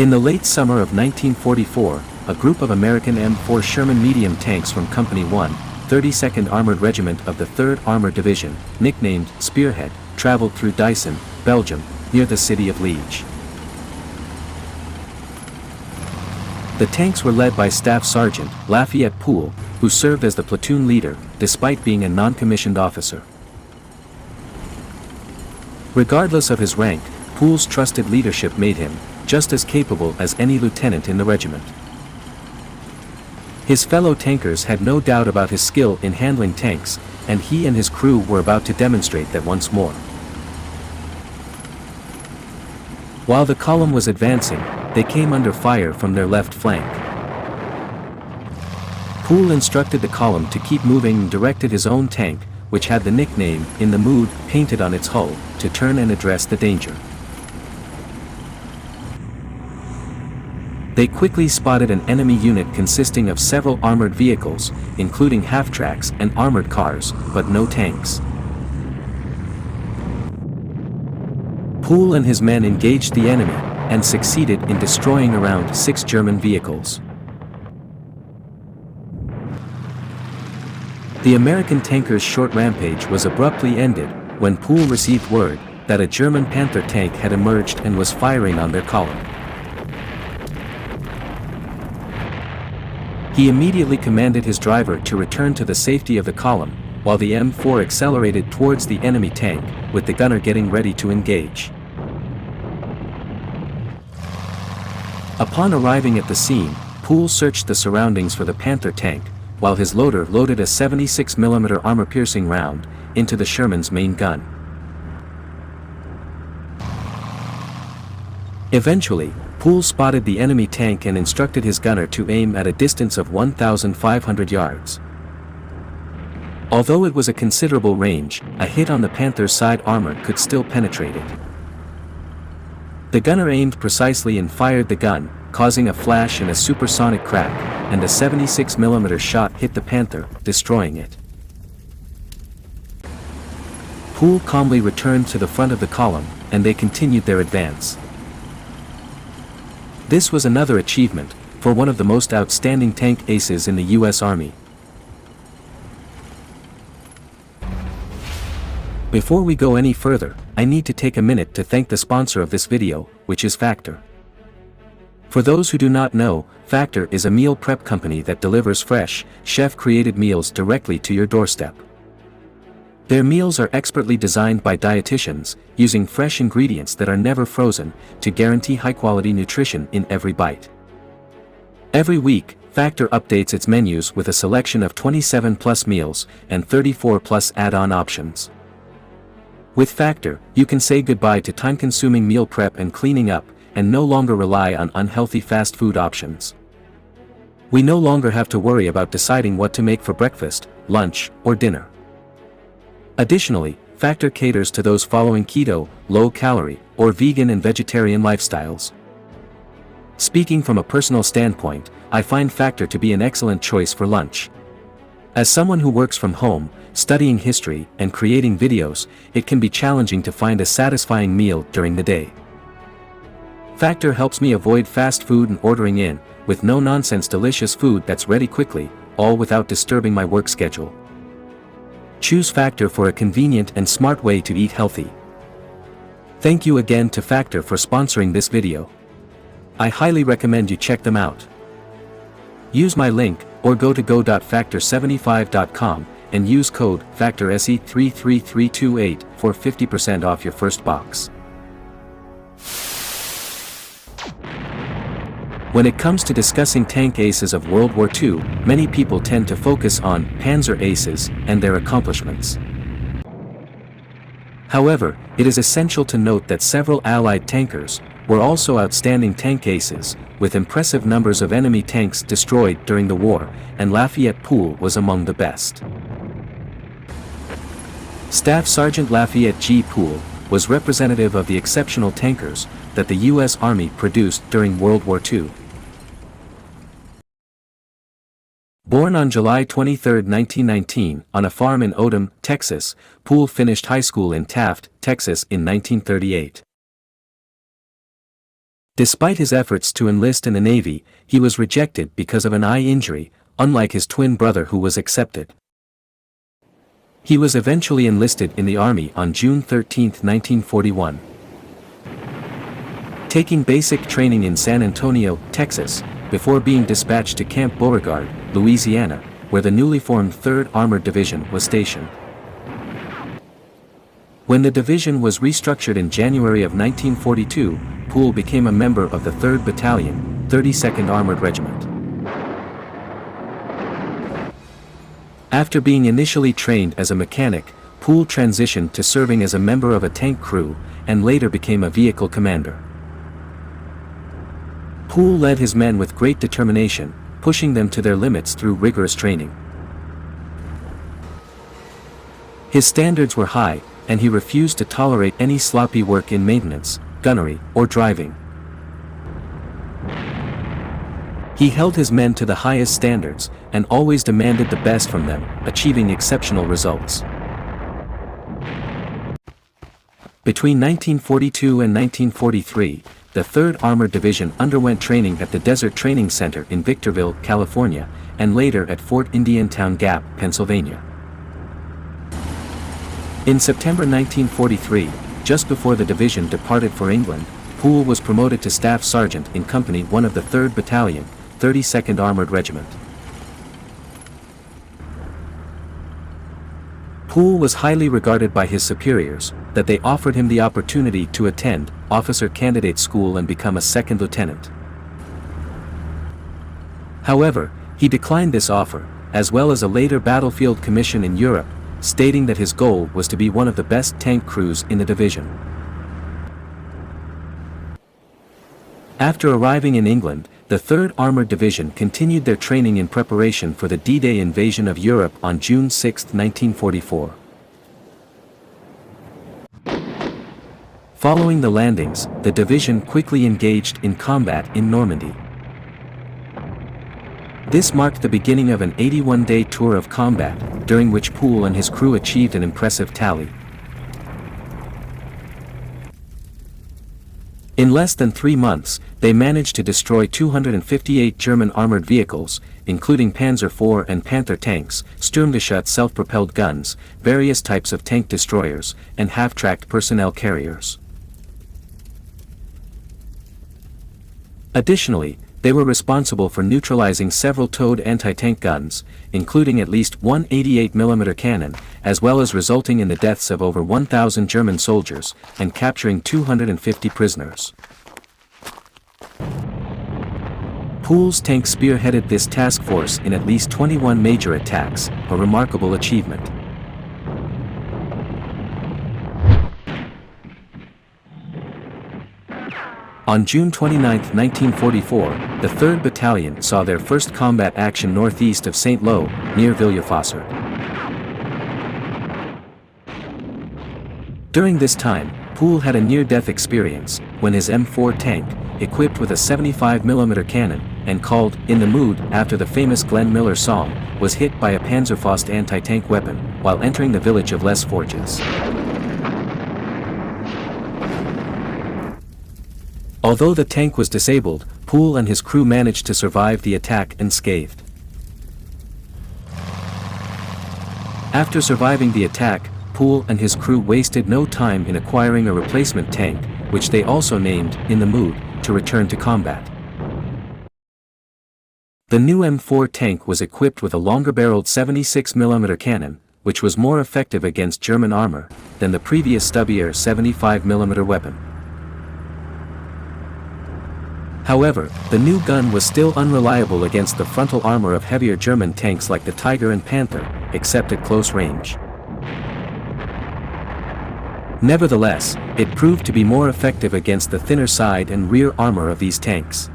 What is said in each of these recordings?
In the late summer of 1944, a group of American M4 Sherman medium tanks from Company 1, 32nd Armored Regiment of the 3rd Armored Division, nicknamed Spearhead, traveled through Dyson, Belgium, near the city of Liege. The tanks were led by Staff Sergeant Lafayette Pool, who served as the platoon leader, despite being a non-commissioned officer. Regardless of his rank, Pool's trusted leadership made him just as capable as any lieutenant in the regiment. His fellow tankers had no doubt about his skill in handling tanks, and he and his crew were about to demonstrate that once more. While the column was advancing, they came under fire from their left flank. Pool instructed the column to keep moving and directed his own tank, which had the nickname "In the Mood" painted on its hull, to turn and address the danger. They quickly spotted an enemy unit consisting of several armored vehicles, including half-tracks and armored cars, but no tanks. Pool and his men engaged the enemy, and succeeded in destroying around 6 German vehicles. The American tankers' short rampage was abruptly ended when Pool received word that a German Panther tank had emerged and was firing on their column. He immediately commanded his driver to return to the safety of the column, while the M4 accelerated towards the enemy tank, with the gunner getting ready to engage. Upon arriving at the scene, Pool searched the surroundings for the Panther tank, while his loader loaded a 76mm armor-piercing round into the Sherman's main gun. Eventually, Pool spotted the enemy tank and instructed his gunner to aim at a distance of 1,500 yards. Although it was a considerable range, a hit on the Panther's side armor could still penetrate it. The gunner aimed precisely and fired the gun, causing a flash and a supersonic crack, and a 76mm shot hit the Panther, destroying it. Pool calmly returned to the front of the column, and they continued their advance. This was another achievement for one of the most outstanding tank aces in the U.S. Army. Before we go any further, I need to take a minute to thank the sponsor of this video, which is Factor. For those who do not know, Factor is a meal prep company that delivers fresh, chef-created meals directly to your doorstep. Their meals are expertly designed by dietitians, using fresh ingredients that are never frozen, to guarantee high-quality nutrition in every bite. Every week, Factor updates its menus with a selection of 27+ meals and 34+ add-on options. With Factor, you can say goodbye to time-consuming meal prep and cleaning up, and no longer rely on unhealthy fast food options. We no longer have to worry about deciding what to make for breakfast, lunch, or dinner. Additionally, Factor caters to those following keto, low-calorie, or vegan and vegetarian lifestyles. Speaking from a personal standpoint, I find Factor to be an excellent choice for lunch. As someone who works from home, studying history, and creating videos, it can be challenging to find a satisfying meal during the day. Factor helps me avoid fast food and ordering in, with no-nonsense delicious food that's ready quickly, all without disturbing my work schedule. Choose Factor for a convenient and smart way to eat healthy. Thank you again to Factor for sponsoring this video. I highly recommend you check them out. Use my link, or go to go.factor75.com, and use code FACTORSE33328 for 50% off your first box. When it comes to discussing tank aces of World War II, many people tend to focus on Panzer Aces and their accomplishments. However, it is essential to note that several Allied tankers were also outstanding tank aces, with impressive numbers of enemy tanks destroyed during the war, and Lafayette Pool was among the best. Staff Sergeant Lafayette G Pool was representative of the exceptional tankers that the U.S. Army produced during World War II. Born on July 23, 1919, on a farm in Odom, Texas, Pool finished high school in Taft, Texas in 1938. Despite his efforts to enlist in the Navy, he was rejected because of an eye injury, unlike his twin brother who was accepted. He was eventually enlisted in the Army on June 13, 1941. Taking basic training in San Antonio, Texas, before being dispatched to Camp Beauregard, Louisiana, where the newly formed 3rd Armored Division was stationed. When the division was restructured in January of 1942, Pool became a member of the 3rd Battalion, 32nd Armored Regiment. After being initially trained as a mechanic, Pool transitioned to serving as a member of a tank crew, and later became a vehicle commander. Pool led his men with great determination, pushing them to their limits through rigorous training. His standards were high, and he refused to tolerate any sloppy work in maintenance, gunnery, or driving. He held his men to the highest standards, and always demanded the best from them, achieving exceptional results. Between 1942 and 1943, the 3rd Armored Division underwent training at the Desert Training Center in Victorville, California, and later at Fort Indiantown Gap, Pennsylvania. In September 1943, just before the division departed for England, Pool was promoted to Staff Sergeant in Company 1 of the 3rd Battalion, 32nd Armored Regiment. Pool was highly regarded by his superiors, that they offered him the opportunity to attend Officer Candidate School and become a 2nd lieutenant. However, he declined this offer, as well as a later battlefield commission in Europe, stating that his goal was to be one of the best tank crews in the division. After arriving in England, the 3rd Armored Division continued their training in preparation for the D-Day invasion of Europe on June 6, 1944. Following the landings, the division quickly engaged in combat in Normandy. This marked the beginning of an 81-day tour of combat, during which Pool and his crew achieved an impressive tally. In less than 3 months, they managed to destroy 258 German armored vehicles, including Panzer IV and Panther tanks, Sturmgeschütz self-propelled guns, various types of tank destroyers, and half-tracked personnel carriers. Additionally, they were responsible for neutralizing several towed anti-tank guns, including at least one 88mm cannon, as well as resulting in the deaths of over 1,000 German soldiers, and capturing 250 prisoners. Pool's tank spearheaded this task force in at least 21 major attacks, a remarkable achievement. On June 29, 1944, the 3rd Battalion saw their first combat action northeast of St. Lo, near Villefranche. During this time, Pool had a near-death experience, when his M4 tank, equipped with a 75mm cannon, and called "In the Mood" after the famous Glenn Miller song, was hit by a Panzerfaust anti-tank weapon, while entering the village of Les Forges. Although the tank was disabled, Pool and his crew managed to survive the attack unscathed. After surviving the attack, Pool and his crew wasted no time in acquiring a replacement tank, which they also named "In the Mood," to return to combat. The new M4 tank was equipped with a longer-barreled 76mm cannon, which was more effective against German armor than the previous stubbier 75mm weapon. However, the new gun was still unreliable against the frontal armor of heavier German tanks like the Tiger and Panther, except at close range. Nevertheless, it proved to be more effective against the thinner side and rear armor of these tanks.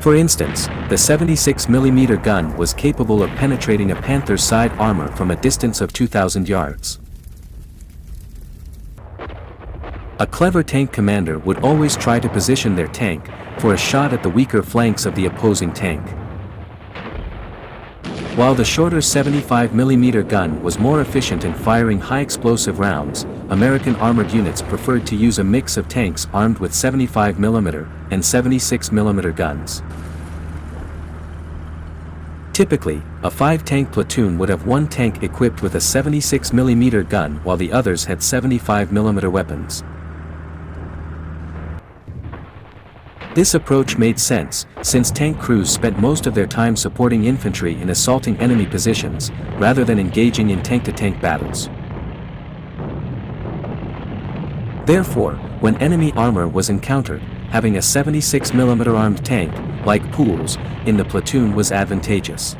For instance, the 76mm gun was capable of penetrating a Panther's side armor from a distance of 2,000 yards. A clever tank commander would always try to position their tank for a shot at the weaker flanks of the opposing tank. While the shorter 75mm gun was more efficient in firing high-explosive rounds, American armored units preferred to use a mix of tanks armed with 75mm and 76mm guns. Typically, a 5-tank platoon would have one tank equipped with a 76mm gun while the others had 75mm weapons. This approach made sense, since tank crews spent most of their time supporting infantry in assaulting enemy positions, rather than engaging in tank-to-tank battles. Therefore, when enemy armor was encountered, having a 76mm armed tank, like Pool's, in the platoon was advantageous.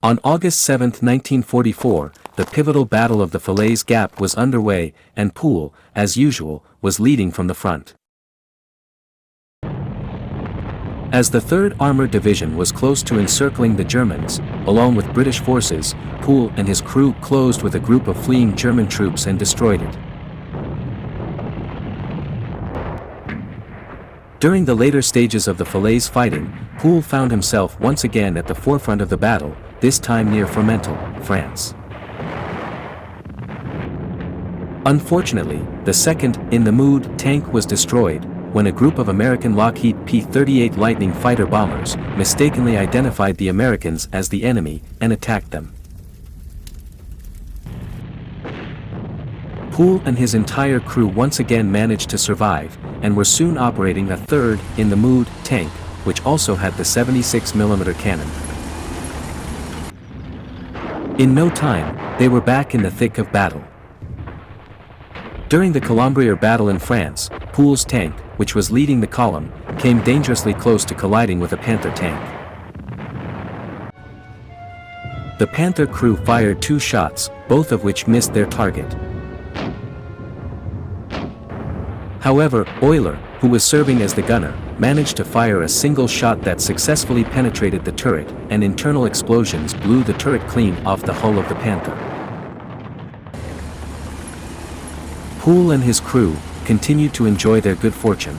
On August 7, 1944, the pivotal Battle of the Falaise Gap was underway, and Pool, as usual, was leading from the front. As the 3rd Armored Division was close to encircling the Germans, along with British forces, Pool and his crew closed with a group of fleeing German troops and destroyed it. During the later stages of the Falaise fighting, Pool found himself once again at the forefront of the battle, this time near Fromental, France. Unfortunately, the 2nd In the Mood tank was destroyed when a group of American Lockheed P-38 Lightning fighter bombers mistakenly identified the Americans as the enemy and attacked them. Pool and his entire crew once again managed to survive, and were soon operating a 3rd In the Mood tank, which also had the 76mm cannon. In no time, they were back in the thick of battle. During the Colombier battle in France, Pool's tank, which was leading the column, came dangerously close to colliding with a Panther tank. The Panther crew fired 2 shots, both of which missed their target. However, Euler, who was serving as the gunner, managed to fire a single shot that successfully penetrated the turret, and internal explosions blew the turret clean off the hull of the Panther. Pool and his crew continued to enjoy their good fortune.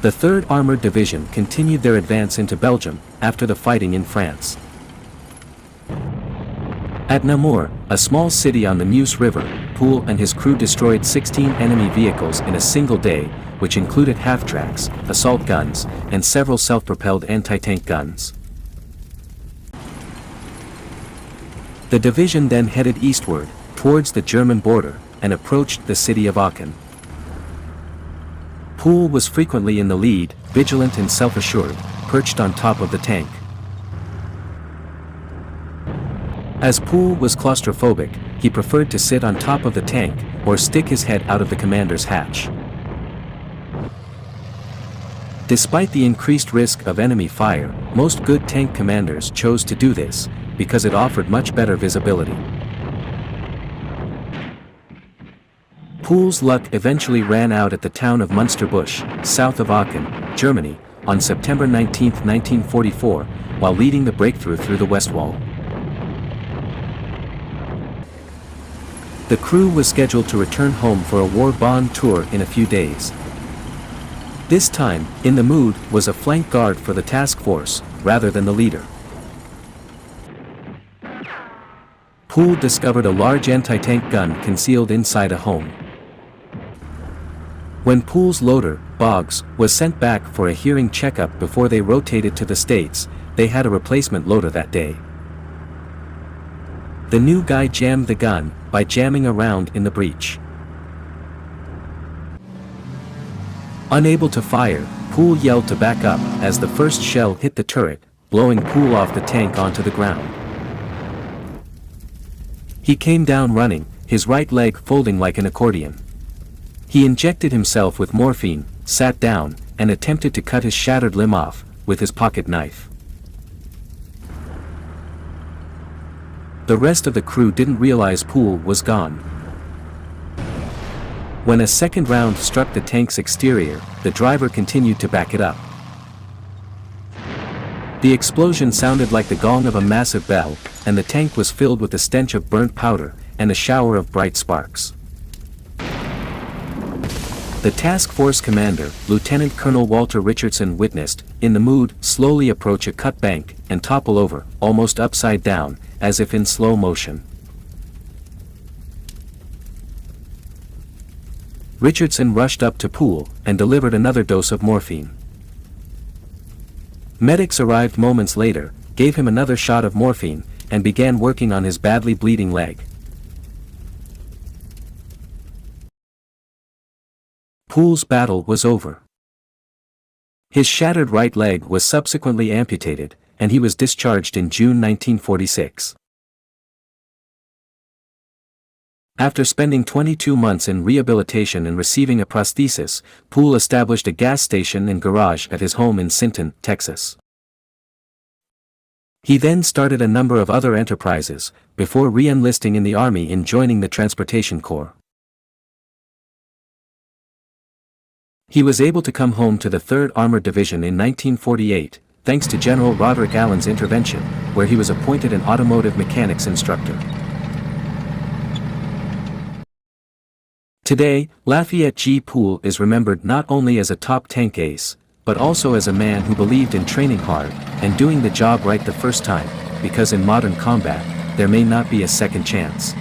The 3rd Armored Division continued their advance into Belgium after the fighting in France. At Namur, a small city on the Meuse River, Pool and his crew destroyed 16 enemy vehicles in a single day, which included half-tracks, assault guns, and several self-propelled anti-tank guns. The division then headed eastward, towards the German border, and approached the city of Aachen. Pool was frequently in the lead, vigilant and self-assured, perched on top of the tank. As Pool was claustrophobic, he preferred to sit on top of the tank, or stick his head out of the commander's hatch. Despite the increased risk of enemy fire, most good tank commanders chose to do this, because it offered much better visibility. Pool's luck eventually ran out at the town of Münsterbusch, south of Aachen, Germany, on September 19, 1944, while leading the breakthrough through the West Wall. The crew was scheduled to return home for a war bond tour in a few days. This time, In the Mood was a flank guard for the task force, rather than the leader. Pool discovered a large anti-tank gun concealed inside a home. When Pool's loader, Boggs, was sent back for a hearing checkup before they rotated to the States, they had a replacement loader that day. The new guy jammed the gun by jamming around in the breech. Unable to fire, Pool yelled to back up as the first shell hit the turret, blowing Pool off the tank onto the ground. He came down running, his right leg folding like an accordion. He injected himself with morphine, sat down, and attempted to cut his shattered limb off with his pocket knife. The rest of the crew didn't realize Pool was gone. When a second round struck the tank's exterior, the driver continued to back it up. The explosion sounded like the gong of a massive bell, and the tank was filled with the stench of burnt powder and a shower of bright sparks. The task force commander, Lieutenant Colonel Walter Richardson, witnessed, in the mood, slowly approach a cut bank and topple over, almost upside down, as if in slow motion. Richardson rushed up to Pool and delivered another dose of morphine. Medics arrived moments later, gave him another shot of morphine, and began working on his badly bleeding leg. Pool's battle was over. His shattered right leg was subsequently amputated, and he was discharged in June 1946. After spending 22 months in rehabilitation and receiving a prosthesis, Pool established a gas station and garage at his home in Sinton, Texas. He then started a number of other enterprises, before re-enlisting in the Army and joining the Transportation Corps. He was able to come home to the 3rd Armored Division in 1948, thanks to General Roderick Allen's intervention, where he was appointed an automotive mechanics instructor. Today, Lafayette G Pool is remembered not only as a top tank ace, but also as a man who believed in training hard and doing the job right the first time, because in modern combat, there may not be a second chance.